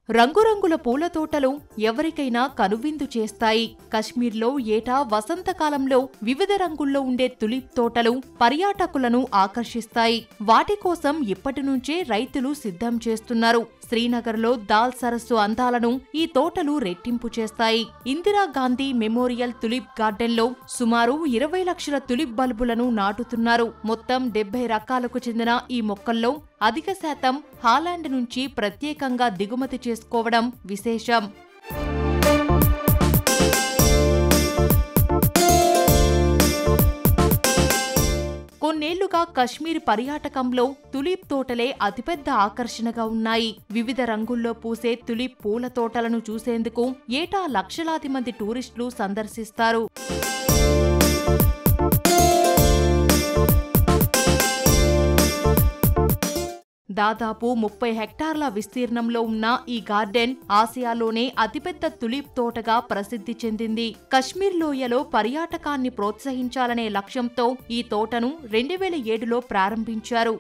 రంగురంగుల పూల తోటలు ఎవరికైనా కనువిందు చేస్తాయి. కశ్మీర్లో ఏటా వసంతకాలంలో వివిధ రంగుల్లో ఉండే తులిప్ తోటలు పర్యాటకులను ఆకర్షిస్తాయి. వాటి కోసం ఇప్పటినుంచే రైతులు సిద్ధం చేస్తున్నారు. శ్రీనగర్లో దాల్ సరస్సు అందాలను ఈ తోటలు రెట్టింపు చేస్తాయి. ఇందిరాగాంధీ మెమోరియల్ తులిప్ గార్డెన్లో సుమారు 20 లక్షల తులిప్ బల్బులను నాటుతున్నారు. మొత్తం 70 రకాలకు చెందిన ఈ మొక్కల్లో అధిక శాతం హాలాండ్ నుంచి ప్రత్యేకంగా దిగుమతి చేసుకోవడం విశేషం. కొన్నేళ్లుగా కశ్మీర్ పర్యాటకంలో తులిప్ తోటలే అతిపెద్ద ఆకర్షణగా ఉన్నాయి. వివిధ రంగుల్లో పూసే తులిప్ పూల తోటలను చూసేందుకు ఏటా లక్షలాది మంది టూరిస్టులు సందర్శిస్తారు. దాదాపు 30 హెక్టార్ల విస్తీర్ణంలో ఉన్న ఈ గార్డెన్ ఆసియాలోనే అతిపెద్ద తులిప్ తోటగా ప్రసిద్ధి చెందింది. కశ్మీర్ లోయలో పర్యాటకాన్ని ప్రోత్సహించాలనే లక్ష్యంతో ఈ తోటను 2007లో ప్రారంభించారు.